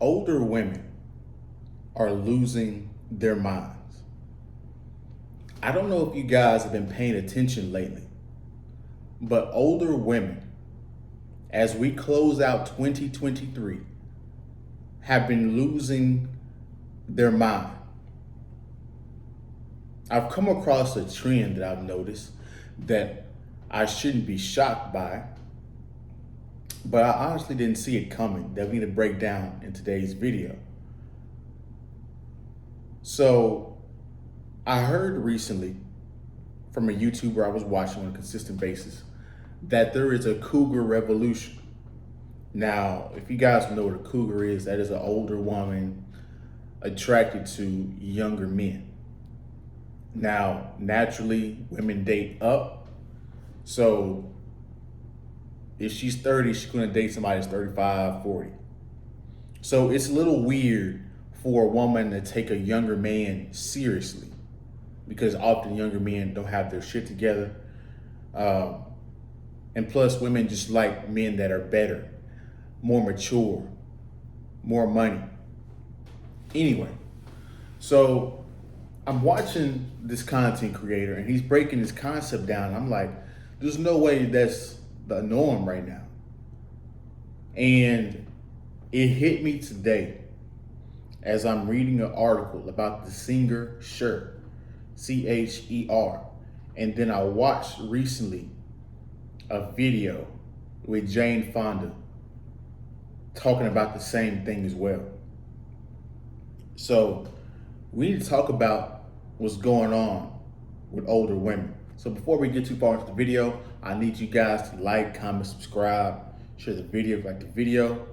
older women are losing their minds. I don't know if you guys have been paying attention lately, but older women, as we close out 2023, have been losing their mind. I've come across a trend that I've noticed that I shouldn't be shocked by, but I honestly didn't see it coming that we need to break down in today's video. So I heard recently from a YouTuber I was watching on a consistent basis that there is a cougar revolution. Now, if you guys know what a cougar is, that is an older woman attracted to younger men. Now, naturally, women date up. So if she's 30, she's gonna date somebody that's 35, 40. So it's a little weird for a woman to take a younger man seriously because often younger men don't have their shit together. And plus women just like men that are better, more mature, more money. Anyway, so I'm watching this content creator and he's breaking this concept down. I'm like, there's no way that's the norm right now. And it hit me today as I'm reading an article about the singer Cher, Cher. And then I watched recently a video with Jane Fonda talking about the same thing as well. So we need to talk about what's going on with older women. So before we get too far into the video, I need you guys to like, comment, subscribe, share the video if you like the video.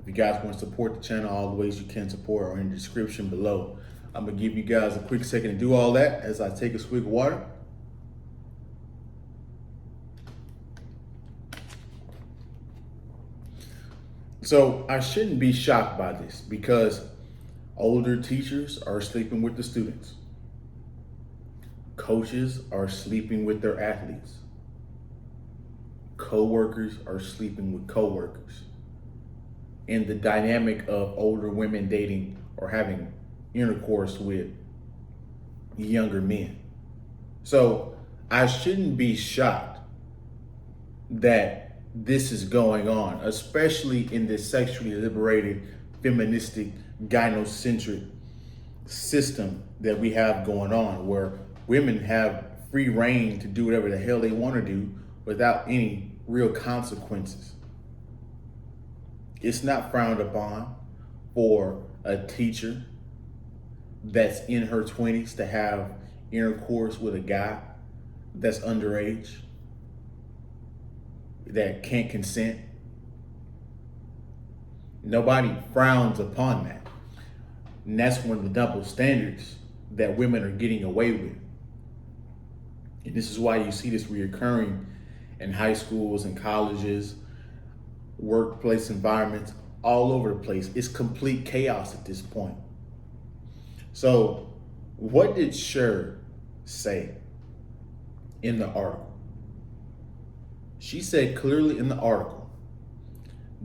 If you guys want to support the channel, all the ways you can support are in the description below. I'm gonna give you guys a quick second to do all that as I take a swig of water. So I shouldn't be shocked by this because older teachers are sleeping with the students. Coaches are sleeping with their athletes. Co-workers are sleeping with co-workers. And the dynamic of older women dating or having intercourse with younger men. So I shouldn't be shocked that this is going on, especially in this sexually liberated, feministic, gynocentric system that we have going on, where women have free reign to do whatever the hell they want to do without any real consequences. It's not frowned upon for a teacher that's in her 20s to have intercourse with a guy that's underage, that can't consent. Nobody frowns upon that. And that's one of the double standards that women are getting away with. And this is why you see this reoccurring in high schools and colleges, workplace environments, all over the place. It's complete chaos at this point. So what did Cher say in the article? She said clearly in the article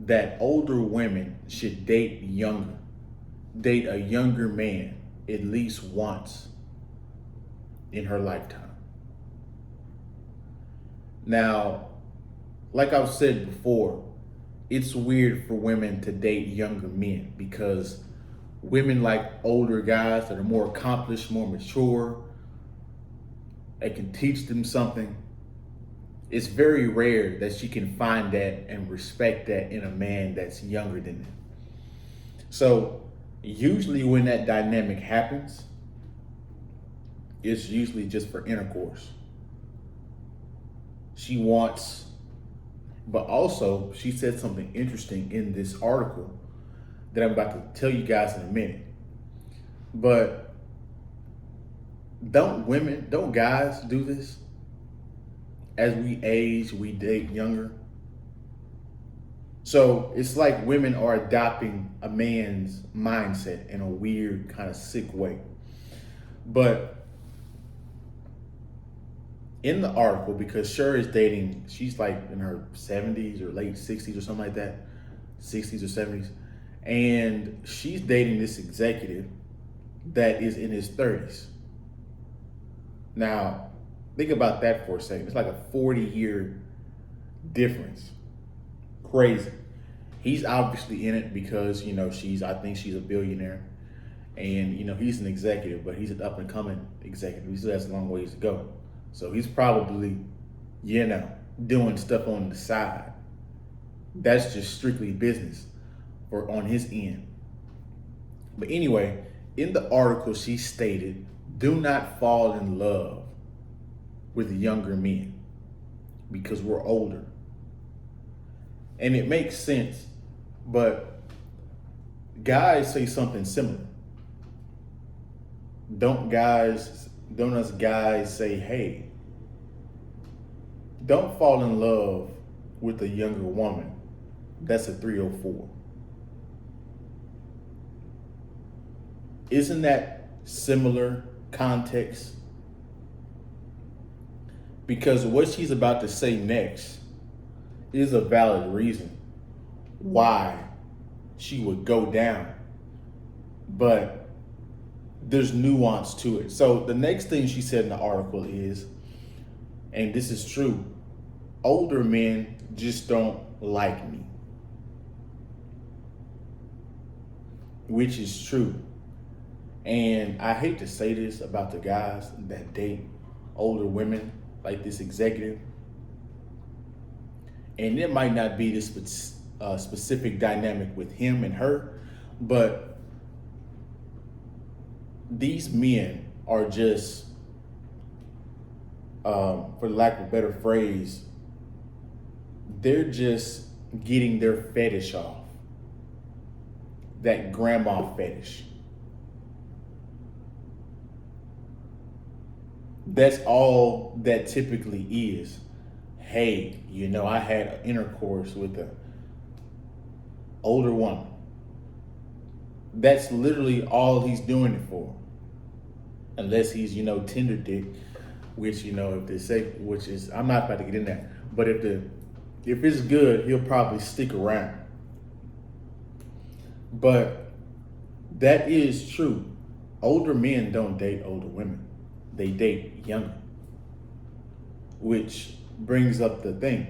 that older women should date a younger man at least once in her lifetime. Now, like I've said before, it's weird for women to date younger men because women like older guys that are more accomplished, more mature, they can teach them something. It's very rare that she can find that and respect that in a man that's younger than them. So usually when that dynamic happens, it's usually just for intercourse. She wants, but also she said something interesting in this article that I'm about to tell you guys in a minute. But don't guys do this? As we age, we date younger. So it's like women are adopting a man's mindset in a weird, kind of sick way. But in the article, because Cher is dating, she's like in her 70s or late 60s or something like that, 60s or 70s. And she's dating this executive that is in his 30s. Now, think about that for a second. It's like a 40-year difference. Crazy. He's obviously in it because, I think she's a billionaire. And, he's an executive, but he's an up and coming executive. He still has a long ways to go. So he's probably, doing stuff on the side. That's just strictly business or on his end. But anyway, in the article, she stated, do not fall in love with younger men because we're older. And it makes sense, but guys say something similar. Don't us guys say, hey, don't fall in love with a younger woman that's a 304? Isn't that similar context? Because what she's about to say next is a valid reason why she would go down. But there's nuance to it. So the next thing she said in the article is, and this is true, older men just don't like me. Which is true. And I hate to say this about the guys that date older women like this executive. And it might not be this specific dynamic with him and her, but these men are just, for lack of a better phrase, they're just getting their fetish off. That grandma fetish. That's all that typically is. Hey, I had intercourse with an older woman. That's literally all he's doing it for. Unless he's, Tinder dick, which, if they say, which is, I'm not about to get in that. But if it's good, he'll probably stick around. But that is true. Older men don't date older women. They date younger. Which brings up the thing.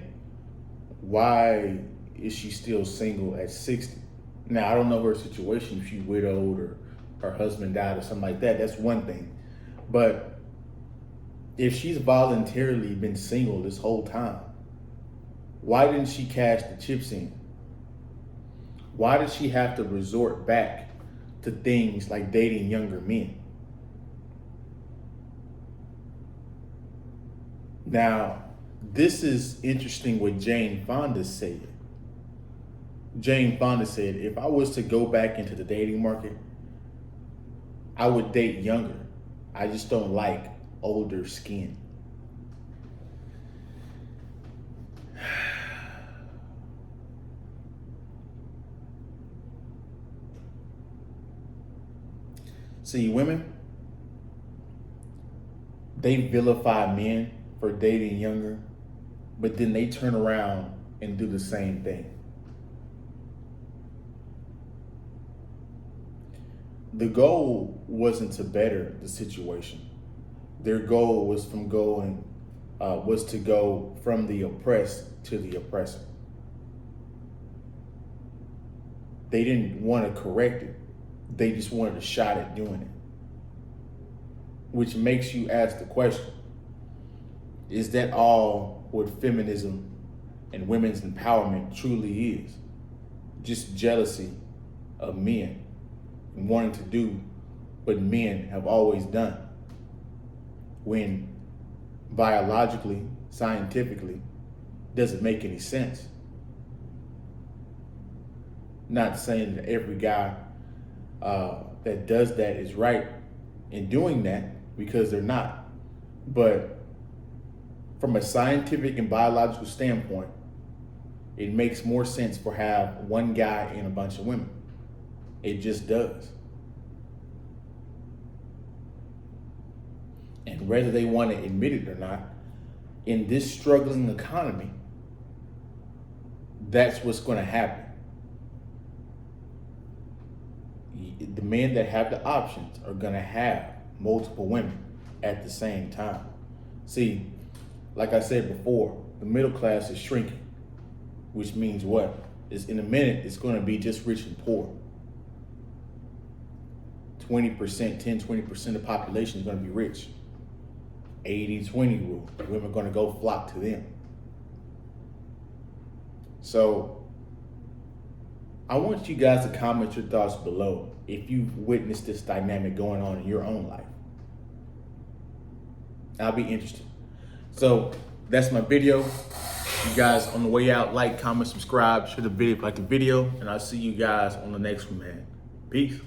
Why is she still single at 60? Now, I don't know her situation, if she's widowed or her husband died or something like that. That's one thing. But if she's voluntarily been single this whole time, why didn't she cash the chips in? Why did she have to resort back to things like dating younger men? Now, this is interesting what Jane Fonda said. Jane Fonda said, if I was to go back into the dating market, I would date younger. I just don't like older skin. See, women, they vilify men for dating younger, but then they turn around and do the same thing. The goal wasn't to better the situation. Their goal was to go from the oppressed to the oppressor. They didn't want to correct it. They just wanted a shot at doing it. Which makes you ask the question, is that all what feminism and women's empowerment truly is? Just jealousy of men and wanting to do what men have always done, when biologically, scientifically, doesn't make any sense. Not saying that every guy that does that is right in doing that, because they're not. But from a scientific and biological standpoint, it makes more sense for have one guy and a bunch of women. It just does. And whether they want to admit it or not, in this struggling economy, that's what's going to happen. The men that have the options are gonna have multiple women at the same time. See, like I said before, the middle class is shrinking, which means what? Is in a minute, it's gonna be just rich and poor. 20%, 10, 20% of the population is gonna be rich. 80-20 rule, women are gonna go flock to them. So I want you guys to comment your thoughts below if you've witnessed this dynamic going on in your own life. I'll be interested. So that's my video. You guys on the way out, like, comment, subscribe, share the video, like the video, and I'll see you guys on the next one, man. Peace.